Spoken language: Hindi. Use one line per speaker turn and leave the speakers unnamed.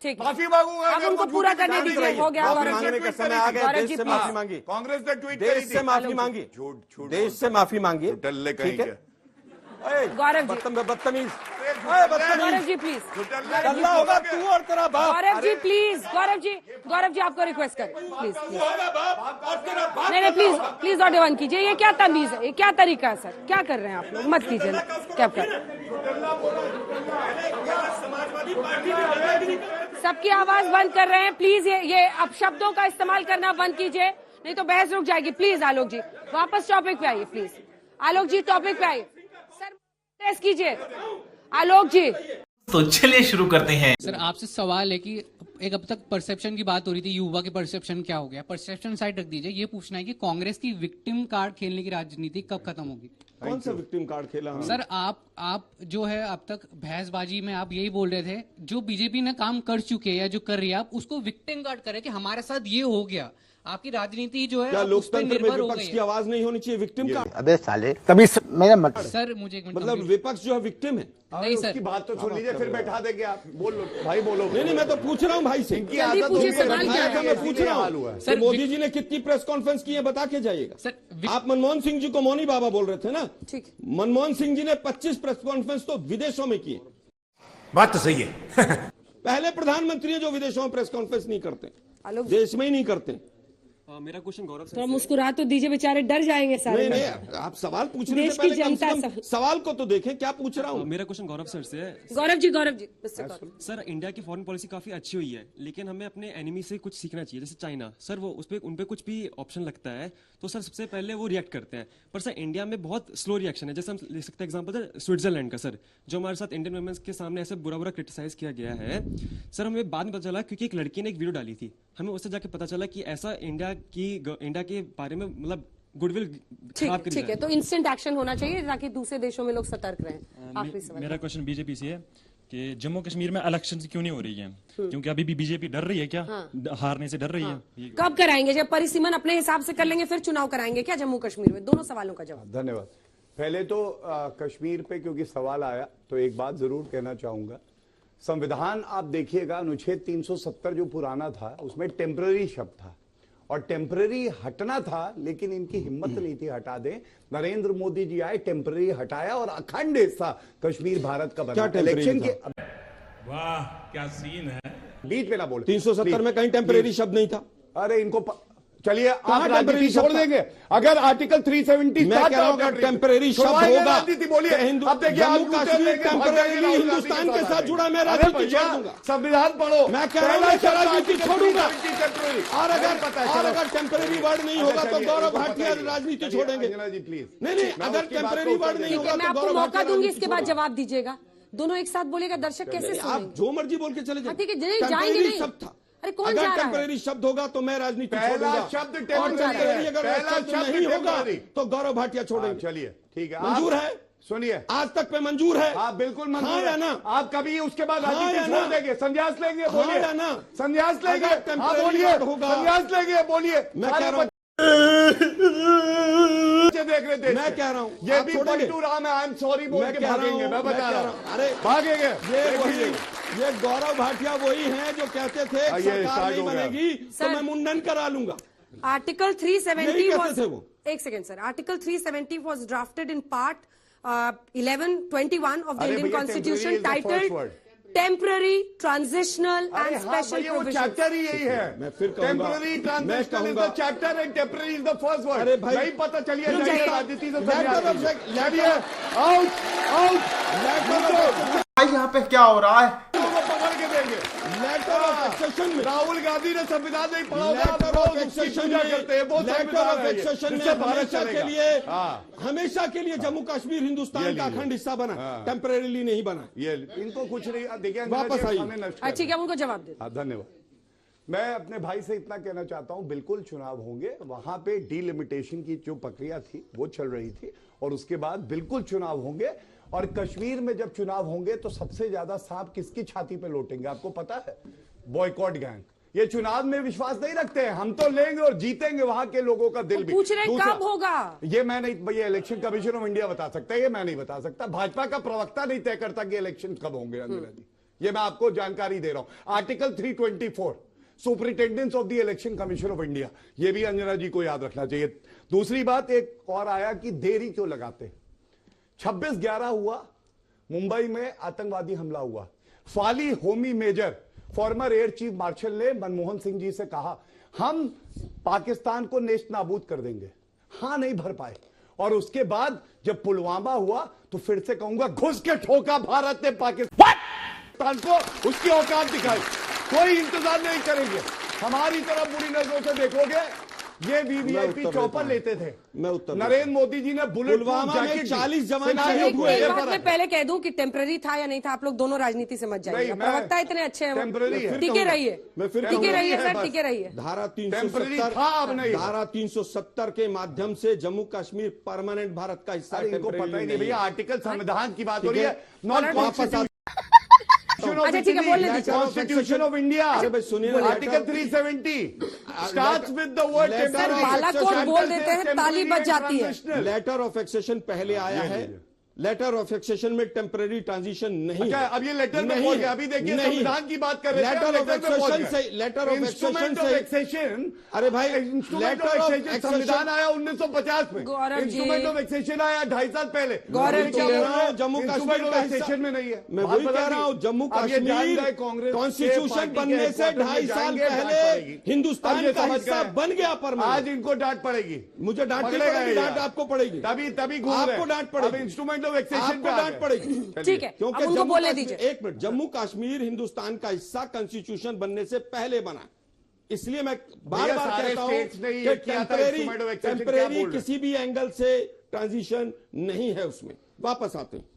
ठीक है,
माफी मांगूंगा।
अब उनको पूरा करने दीजिए, हो गया।
माफी मांगने का समय आ गया। देश से माफी मांगी,
कांग्रेस ने ट्वीट
देश से माफी मांगी, देश से माफी मांगी। ठीक है,
गौरव जी,
बदतमीज
गौरव जी प्लीज,
अल्लाह होगा तू और तेरा बाप।
गौरव जी प्लीज, गौरव जी आपको रिक्वेस्ट कर प्लीज, नहीं प्लीज प्लीज ऑडियो बंद कीजिए। ये क्या तमीज है, ये क्या तरीका है सर, क्या कर रहे हैं आप लोग, मत कीजिए ना, क्या कर रहे हैं। सबकी आवाज बंद कर रहे हैं प्लीज। ये अब शब्दों का इस्तेमाल करना बंद कीजिए, नहीं तो बहस रुक जाएगी। प्लीज आलोक जी वापस टॉपिक पे आइए, प्लीज आलोक जी टॉपिक पे आइए। सर कीजिए आलोक जी।
तो चलिए शुरू करते हैं।
सर आपसे सवाल है कि एक अब तक परसेप्शन की बात हो रही थी, युवा के परसेप्शन क्या हो गया, परसेप्शन साइड रख दीजिए। ये पूछना है कि कांग्रेस की विक्टिम कार्ड खेलने की राजनीति कब खत्म होगी?
कौन सा विक्टिम कार्ड खेला हमने?
सर आप जो है अब तक बहसबाजी में आप यही बोल रहे थे, जो बीजेपी ने काम कर चुके हैं या जो कर रही है, आप उसको विक्टिम कार्ड करें कि हमारे साथ ये हो गया। आपकी राजनीति जो है
क्या लोकतंत्र में विपक्ष की आवाज नहीं होनी चाहिए? Victim card?
अबे साले तभी मेरा मतलब
सर मुझे एक मिनट,
मतलब विपक्ष जो है विक्टिम है?
नहीं सर,
उसकी बात तो सुन लीजिए, फिर बैठा देंगे आप। बोल लो भाई, बोलो।
नहीं मैं तो पूछ रहा हूँ भाई से,
इनकी आदत
पूछिए, सवाल क्या है?
मैं पूछ रहा हूँ
सर,
मोदी जी ने कितनी प्रेस कॉन्फ्रेंस की है बता के जाइएगा।
सर
आप मनमोहन सिंह जी को मौनी बाबा बोल रहे थे ना?
ठीक,
मनमोहन सिंह जी ने 25 प्रेस कॉन्फ्रेंस तो विदेशों में किए।
बात तो सही है।
पहले प्रधानमंत्री जो विदेशों में प्रेस कॉन्फ्रेंस नहीं करते,
आलोक
देश में ही नहीं करते।
मेरा क्वेश्चन गौरव
तो मुस्कुरा तो दीजिए, बेचारे डर जाएंगे सारे।
नहीं आप सवाल पूछने
देश
से पहले
की
कम से
जनता
कम सवाल को तो देखें क्या पूछ रहा हूँ।
मेरा क्वेश्चन गौरव सर से है।
गौरव जी
सर इंडिया की फॉरेन पॉलिसी काफी अच्छी हुई है, लेकिन हमें अपने एनिमी से कुछ सीखना चाहिए। जैसे चाइना, सर वो उन पे कुछ भी ऑप्शन लगता है तो सर सबसे पहले वो रिएक्ट करते हैं, पर सर इंडिया में बहुत स्लो रिएक्शन है। जैसे हम ले सकते हैं एग्जांपल स्विट्जरलैंड का, सर जो हमारे साथ इंडियन वुमेन्स के सामने ऐसे बुरा क्रिटिसाइज किया गया है। सर हमें बाद में पता चला क्योंकि एक लड़की ने एक वीडियो डाली थी, हमें उससे जाके पता चला कि ऐसा इंडिया के बारे में मतलब गुडविल खराब कर।
ठीक है, तो इंस्टेंट एक्शन होना चाहिए ताकि दूसरे देशों में लोग सतर्क रहें। आखिरी सवाल
मेरा क्वेश्चन बीजेपी से है कि जम्मू कश्मीर में इलेक्शन क्यों नहीं हो रही है? क्योंकि अभी भी बीजेपी डर रही है क्या? हारने से डर रही है?
कब कराएंगे? जब परिसीमन अपने हिसाब से कर लेंगे फिर चुनाव कराएंगे क्या जम्मू कश्मीर में? दोनों सवालों का जवाब।
धन्यवाद। पहले तो कश्मीर पे क्योंकि सवाल आया तो एक बात जरूर कहना चाहूंगा। संविधान आप देखिएगा, अनुच्छेद 370 जो पुराना था उसमें टेम्पररी शब्द था और टेम्पररी हटना था, लेकिन इनकी हिम्मत नहीं थी हटा दें। नरेंद्र मोदी जी आए, टेम्पररी हटाया और अखंड हिस्सा कश्मीर भारत का बना। इलेक्शन के
वाह क्या सीन है।
बीच में ना बोले।
370 में कहीं टेम्पररी शब्द नहीं था।
अरे इनको चलिए आप राजनीति छोड़ देंगे अगर आर्टिकल 370
मैं कह रहा हूं अगर टेम्पररी शब्द होगा
राजनीति बोलिए। अब देखिए
जम्मू कश्मीर टेम्पररी हिंदुस्तान के साथ जुड़ा, मैं राजनीति छोड़ दूंगा।
संविधान पढ़ो।
मैं कह रहा हूं राजनीति छोड़ूंगा। और अगर टेम्पररी वर्ड नहीं होगा तो गौरव भाटिया राजनीति छोड़ेंगे।
जी प्लीज।
नहीं अगर टेम्पररी वर्ड नहीं होगा
मैं
तो
आपको मौका दूंगी, इसके बाद जवाब दीजिएगा। दोनों एक साथ बोलेगा, दर्शक कैसे सुनेंगे?
आप जो मर्जी बोल के चले जाए।
ठीक है, जाएंगे नहीं।
शब्द था।
अरे कौन
अगर
जा रहा है?
टेम्पररी शब्द होगा तो मैं राजनीति
पहला
छोड़ूंगा।
शब्द
और
टेम्पररी,
अगर
पहला
शब्द
शब्द
नहीं होगा
टेम्पररी
तो गौरव भाटिया छोड़ेंगे।
चलिए ठीक है,
मंजूर है?
सुनिए,
आज तक पे मंजूर है?
आप बिल्कुल मंजूर
हाँ या
है
ना?
आप कभी उसके बाद
हाँ
राजनीति
या
छोड़
ना?
देंगे, संन्यास लेंगे?
हाँ
बोलिए
या ना?
संन्यास लेंगे?
अगर temporary
हाँ बोलिए,
word होगा।
संन्यास लेंगे? बोलिए।
मैं कह रहा हूं,
देख रहे थे,
मैं कह रहा हूं
ये
आप
भी
छोड़ेंगे?
पलटू राम है, आई एम सॉरी बोल के
कह रहा
भागेंगे।
हूं,
मैं बता रहा हूं,
अरे
भागेंगे।
ये गौरव भाटिया वही हैं जो कहते थे सरकार नहीं बनेगी तो मैं मुंडन करा लूंगा।
आर्टिकल 370
यही
was,
कहते थे वो।
एक second sir, article 370 was drafted in part 1121 of the
अरे
Indian
भैया,
Constitution
temporary is the first
titled
word.
temporary, transitional and special
वो
provisions.
चैप्टर ही यही है।
मैं फिर कहूंगा,
टेम्पररी ट्रांजिशनल इज द
कहूंगा।
Chapter and temporary is the first word.
अरे भाई,
नहीं पता चलिए
रुक जाइए।
राजनीति से
लेटर ऑफ
भाई यहाँ पे क्या हो रहा है?
पकड़ के देंगे।
लेटर ऑफ एक्सेशन में
राहुल गांधी ने संविधान नहीं पढ़ा होगा, आप
लेटर ऑफ
रोज उसकी
एक्सेशन
पूजा करते हैं। वो
लेटर
संविधान
ऑफ
है ये,
एक्सेशन में
जिससे भारत
हमेशा के
चलेगा।
लिए हमेशा के लिए जम्मू कश्मीर हिंदुस्तान का अखंड हिस्सा बना, टेम्परेरीली नहीं बना।
ये इनको कुछ नहीं देखिए,
वापस आइए।
अच्छा ठीक है, उनको जवाब दे।
धन्यवाद। मैं अपने भाई से इतना कहना चाहता हूं, बिल्कुल चुनाव होंगे। वहां पे डीलिमिटेशन की जो प्रक्रिया थी वो चल रही थी और उसके बाद बिल्कुल चुनाव होंगे। और कश्मीर में जब चुनाव होंगे तो सबसे ज्यादा सांप किसकी छाती पे लौटेंगे आपको पता है? Boycott gang. ये चुनाव में विश्वास नहीं रखते हैं, हम तो लेंगे और जीतेंगे वहां के लोगों का दिल भी।
पूछ रहे कब होगा?
ये मैं नहीं, भैया इलेक्शन कमीशन ऑफ इंडिया बता सकता है, ये मैं नहीं बता सकता। भाजपा का प्रवक्ता नहीं तय करता कि इलेक्शन कब होंगे। अंजना जी ये मैं आपको जानकारी दे रहा हूं। Article 324 superintendence of the election commission of India, ये भी अंजना जी को याद रखना चाहिए। दूसरी बात एक और आया कि देरी क्यों लगाते। 26/11 हुआ, मुंबई में आतंकवादी हमला हुआ। Fali Homi Major former air chief marshal ने मनमोहन सिंह जी से कहा हम पाकिस्तान को नेस्त नाबूद कर देंगे, हां नहीं भर पाए। और उसके बाद जब पुलवामा हुआ तो फिर से कहूंगा घुस के ठोका भारत ने पाकिस्तान को, उसकी औकात दिखाई। कोई इंतजार नहीं करेंगे, हमारी तरफ बुरी नजरों से देखोगे। ये वीवीआईपी चौपर लेते थे,
मैं उत्तर
नरेंद्र मोदी जी ने बुलेट
पुलवामा में 40 जवान
एक
शहीद हुए।
बात मैं पहले कह दूं कि टेम्पररी था या नहीं था, आप लोग दोनों राजनीति से मत जाइए।
नहीं, मैं-
प्रवक्ता इतने अच्छे हैं,
टेम्पररी है।
टिके रहिए,
मैं फिर
टिके
कहूंगा,
रहिए
है
सर,
बस।
टिके रहिए।
धारा
टेम्पररी
370
था, अब नहीं है।
धारा 370 के माध्यम से जम्मू कश्मीर परमानेंट भारत का हिस्सा
अरे
है।
इनको पता ही
temporary
नहीं भैया,
है।
आर्टिकल संविधान की बात
ठीक
हो रही
है।
है, नॉन
वापस
कॉन्स्टिट्यूशन
अच्छा, ठीक है, बोलने दीजिए।
Constitution of India.
अरे भाई सुनिए ना,
article 370 starts with the word
sir,
Balakot बोल देते हैं, ताली बज जाती है।
लेटर ऑफ एक्सेशन पहले आया है। लेटर ऑफ एक्सेशन में टेम्पररी ट्रांजिशन नहीं
अच्छा,
है।
अब ये लेटर में
नहीं
पहुंच
है।
गया। अभी देखिए
नहीं।
संविधान की बात कर रहे थे,
लेटर ऑफ एक्सेशन से, letter of
instrument of
accession से,
एक्सेशन।
अरे भाई,
instrument
letter
of
of
accession संविधान आया 1950 में।
Gaurav ji.
Instrument of accession आया 2.5 साल पहले।
गौरव
अभी
जी।
क्या बोल रहे हैं?
जम्मू
इंस्ट्रूमेंट
कश्मीर
ऑफ
का हिस्सा-
एक्सेशन में नहीं है।
मैं
बात
वही
बता
कह रहा
दी।
हूं, जम्मू
अब ये जान
कश्मीर
गए कांग्रेस
कॉन्स्टिट्यूशन बनने से 2.5 साल पहले हिंदुस्तान का हिस्सा बन गया परमानेंट।
आज इनको डांट पड़ेगी,
मुझे डांट नहीं
पकड़ेगा
पड़ेगी,
ये
डांट
यार।
आपको पड़ेगी।
तभी घूम रहे हैं।
आपको डांट पड़ेगी।
अब इंस्ट्रूमेंट ऑफ एक्सेशन
आपको डांट पड़ेगी।
ठीक है, अब
क्योंकि
उनको
जम्मू
बोलने
कश्मीर-
दीजिए।
एक मिनट, जम्मू कश्मीर हिंदुस्तान का हिस्सा कॉन्स्टिट्यूशन बनने से पहले बना। इसलिए मैं बार
भैया,
बार
सारे
कहता हूं
states ने ये
कि
किया था, instrument of exception क्या बोल रहे हैं?
किसी भी एंगल से ट्रांजिशन नहीं है उसमें। वापस आते हैं।